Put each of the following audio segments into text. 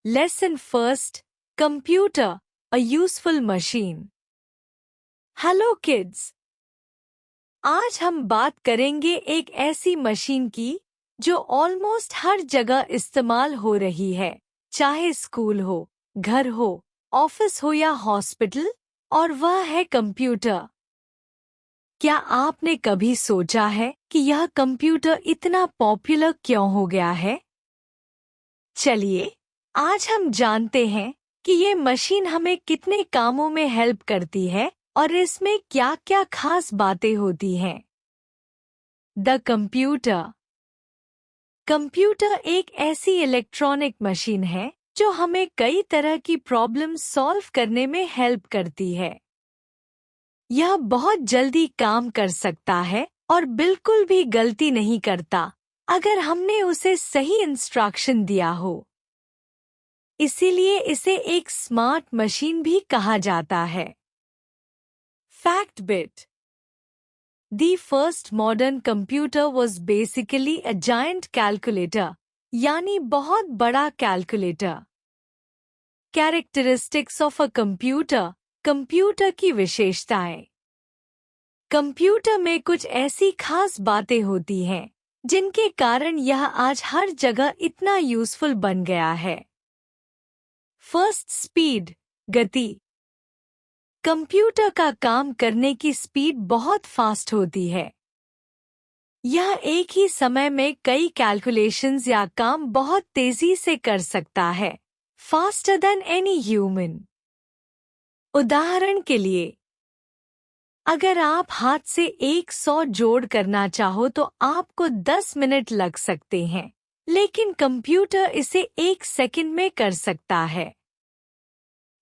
Lesson first, Computer, a useful machine. Hello kids. आज हम बात करेंगे एक ऐसी मशीन की जो ऑलमोस्ट हर जगह इस्तेमाल हो रही है, चाहे स्कूल हो, घर हो, ऑफिस हो या हॉस्पिटल, और वह है कंप्यूटर। क्या आपने कभी सोचा है कि यह कंप्यूटर इतना पॉपुलर क्यों हो गया है? चलिए आज हम जानते हैं कि ये मशीन हमें कितने कामों में हेल्प करती है और इसमें क्या-क्या खास बातें होती हैं। The computer. कंप्यूटर एक ऐसी इलेक्ट्रॉनिक मशीन है जो हमें कई तरह की प्रॉब्लम सॉल्व करने में हेल्प करती है। यह बहुत जल्दी काम कर सकता है और बिल्कुल भी गलती नहीं करता अगर हमने उसे सही इंस्ट्रक्शन दिया हो। इसीलिए इसे एक स्मार्ट मशीन भी कहा जाता है। Fact bit. The first modern computer was basically a giant calculator, यानी बहुत बड़ा calculator. Characteristics of a computer, computer की विशेषताएं। कंप्यूटर में कुछ ऐसी खास बातें होती हैं जिनके कारण यह आज हर जगह इतना यूजफुल बन गया है। फर्स्ट, स्पीड, गति। कंप्यूटर का काम करने की स्पीड बहुत फास्ट होती है। यह एक ही समय में कई कैलकुलेशंस या काम बहुत तेजी से कर सकता है, फास्टर देन एनी ह्यूमन। उदाहरण के लिए, अगर आप हाथ से 100 जोड़ करना चाहो तो आपको 10 मिनट लग सकते हैं, लेकिन कंप्यूटर इसे 1 सेकंड में कर सकता है।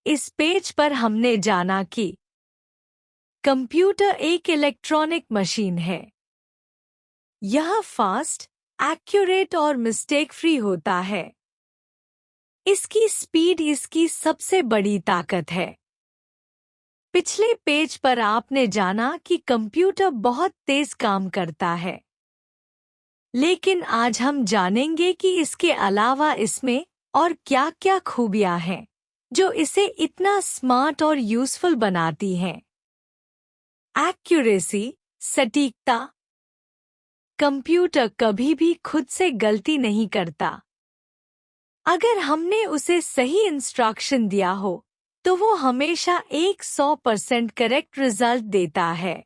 इस पेज पर हमने जाना कि कंप्यूटर एक इलेक्ट्रॉनिक मशीन है। यह फास्ट, एक्यूरेट और मिस्टेक फ्री होता है। इसकी स्पीड इसकी सबसे बड़ी ताकत है। पिछले पेज पर आपने जाना कि कंप्यूटर बहुत तेज काम करता है, लेकिन आज हम जानेंगे कि इसके अलावा इसमें और क्या-क्या खूबियां हैं जो इसे इतना स्मार्ट और यूजफुल बनाती हैं। एक्यूरेसी, सटीकता। कंप्यूटर कभी भी खुद से गलती नहीं करता। अगर हमने उसे सही इंस्ट्रक्शन दिया हो तो वो हमेशा 100% करेक्ट रिजल्ट देता है।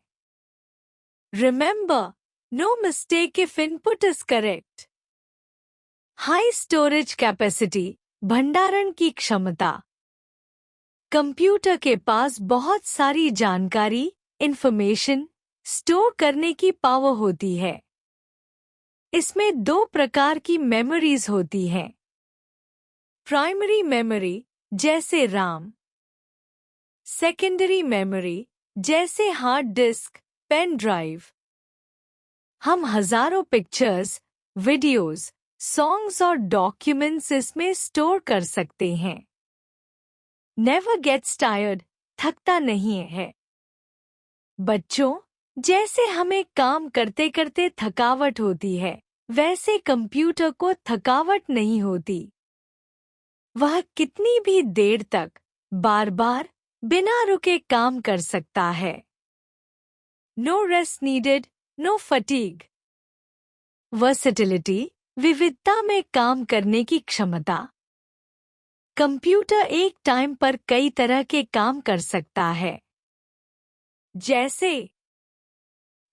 Remember, no mistake if input is correct. High storage capacity, भंडारण की क्षमता। कंप्यूटर के पास बहुत सारी जानकारी, इंफॉर्मेशन स्टोर करने की पावर होती है। इसमें 2 प्रकार की मेमोरीज होती हैं। प्राइमरी मेमोरी जैसे रैम, सेकेंडरी मेमोरी जैसे हार्ड डिस्क, पेन ड्राइव। हम हजारों पिक्चर्स, वीडियोस, सॉन्ग्स और डॉक्यूमेंट्स इसमें स्टोर कर सकते हैं। नेवर गेट्स टायर्ड, थकता नहीं है। बच्चों, जैसे हमें काम करते करते थकावट होती है, वैसे कंप्यूटर को थकावट नहीं होती। वह कितनी भी देर तक बार बार बिना रुके काम कर सकता है। No rest needed, no fatigue. Versatility, विविधता में काम करने की क्षमता। कंप्यूटर एक टाइम पर कई तरह के काम कर सकता है, जैसे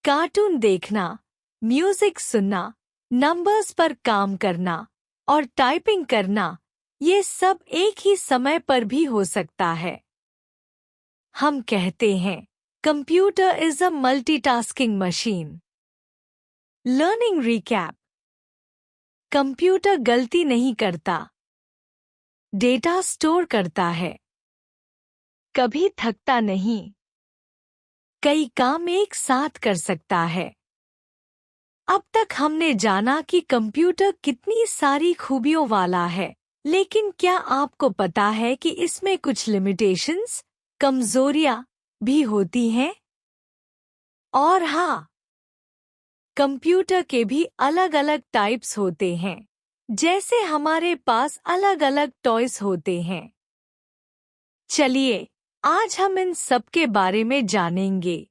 कार्टून देखना, म्यूजिक सुनना, नंबर्स पर काम करना और टाइपिंग करना। ये सब एक ही समय पर भी हो सकता है। हम कहते हैं computer is a multitasking machine. Learning recap. Computer गलती नहीं करता, डेटा स्टोर करता है, कभी थकता नहीं, कई काम एक साथ कर सकता है। अब तक हमने जाना कि कंप्यूटर कितनी सारी खूबियों वाला है, लेकिन क्या आपको पता है कि इसमें कुछ लिमिटेशंस, कमजोरियां भी होती हैं? और हाँ, कंप्यूटर के भी अलग-अलग टाइप्स होते हैं, जैसे हमारे पास अलग अलग टॉयज होते हैं। चलिए आज हम इन सब के बारे में जानेंगे।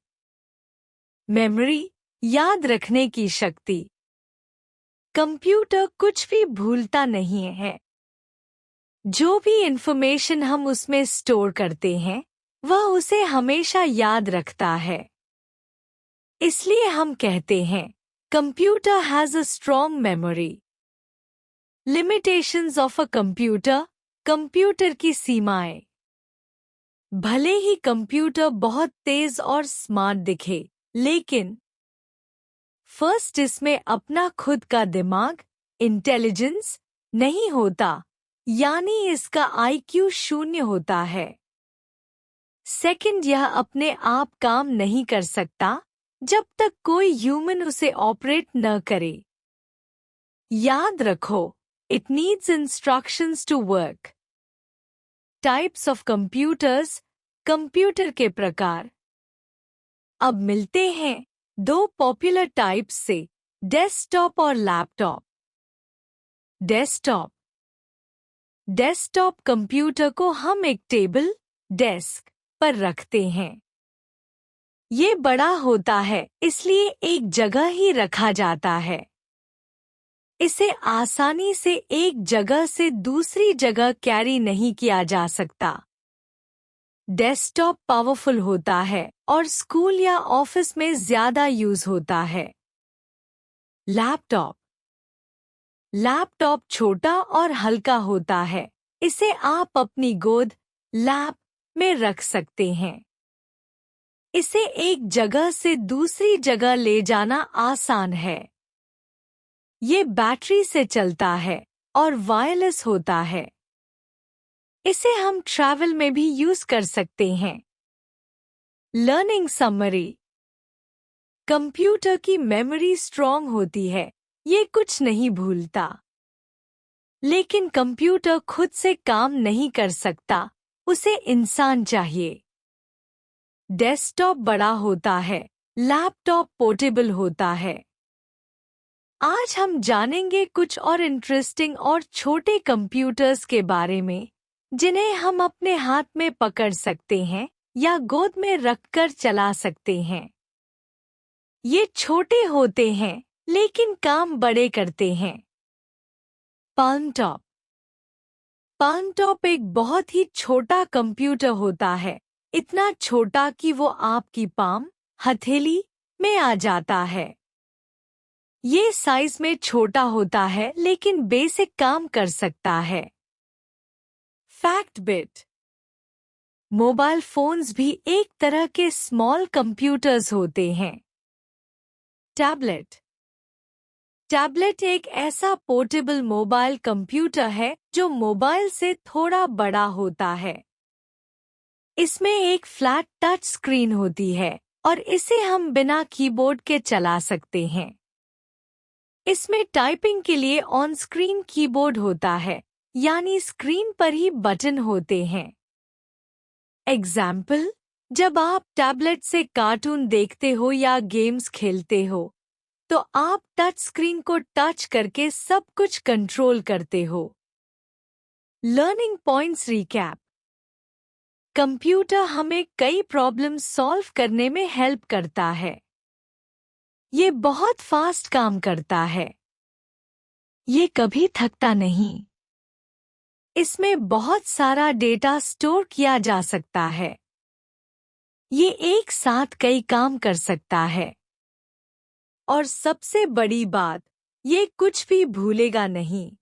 मेमोरी, याद रखने की शक्ति। कंप्यूटर कुछ भी भूलता नहीं है। जो भी इंफॉर्मेशन हम उसमें स्टोर करते हैं वह उसे हमेशा याद रखता है। इसलिए हम कहते हैं computer has a strong memory. Limitations of a computer, computer की सीमाएं। भले ही कंप्यूटर बहुत तेज और स्मार्ट दिखे, लेकिन फर्स्ट इसमें अपना खुद का दिमाग, इंटेलिजेंस नहीं होता, यानी इसका आईक्यू 0 होता है। सेकंड, यह अपने आप काम नहीं कर सकता जब तक कोई ह्यूमन उसे ऑपरेट न करे। याद रखो, it needs instructions to work. Types of computers, computer के प्रकार। अब मिलते हैं दो पॉपुलर टाइप्स से, डेस्कटॉप और लैपटॉप। डेस्कटॉप। डेस्कटॉप कंप्यूटर को हम एक टेबल, डेस्क पर रखते हैं। ये बड़ा होता है, इसलिए एक जगह ही रखा जाता है। इसे आसानी से एक जगह से दूसरी जगह कैरी नहीं किया जा सकता। डेस्कटॉप पावरफुल होता है और स्कूल या ऑफिस में ज्यादा यूज होता है। लैपटॉप। लैपटॉप छोटा और हल्का होता है। इसे आप अपनी गोद, लैप में रख सकते हैं। इसे एक जगह से दूसरी जगह ले जाना आसान है। ये बैटरी से चलता है और वायरलेस होता है। इसे हम ट्रैवल में भी यूज कर सकते हैं। Learning summary. कंप्यूटर की मेमोरी स्ट्रॉन्ग होती है, ये कुछ नहीं भूलता। लेकिन कंप्यूटर खुद से काम नहीं कर सकता, उसे इंसान चाहिए। डेस्कटॉप बड़ा होता है, लैपटॉप पोर्टेबल होता है। आज हम जानेंगे कुछ और इंटरेस्टिंग और छोटे कंप्यूटर्स के बारे में, जिन्हें हम अपने हाथ में पकड़ सकते हैं या गोद में रखकर चला सकते हैं। ये छोटे होते हैं, लेकिन काम बड़े करते हैं। Palm top. पाल्म टॉप एक बहुत ही छोटा कंप्यूटर होता है, इतना छोटा कि वो आपकी पाम, हथेली में आ जाता है। ये साइज में छोटा होता है, लेकिन बेसिक काम कर सकता है। Fact bit. मोबाइल फोन्स भी एक तरह के स्मॉल कंप्यूटर्स होते हैं। टैबलेट। टैबलेट एक ऐसा पोर्टेबल मोबाइल कंप्यूटर है जो मोबाइल से थोड़ा बड़ा होता है। इसमें एक फ्लैट टच स्क्रीन होती है और इसे हम बिना कीबोर्ड के चला सकते हैं। इसमें टाइपिंग के लिए ऑन स्क्रीन कीबोर्ड होता है, यानी स्क्रीन पर ही बटन होते हैं। एग्जाम्पल, जब आप टैबलेट से कार्टून देखते हो या गेम्स खेलते हो, तो आप टच स्क्रीन को टच करके सब कुछ कंट्रोल करते हो। Learning points recap. कंप्यूटर हमें कई प्रॉब्लम सॉल्व करने में हेल्प करता है। ये बहुत फास्ट काम करता है। ये कभी थकता नहीं। इसमें बहुत सारा डेटा स्टोर किया जा सकता है। ये एक साथ कई काम कर सकता है। और सबसे बड़ी बात, ये कुछ भी भूलेगा नहीं।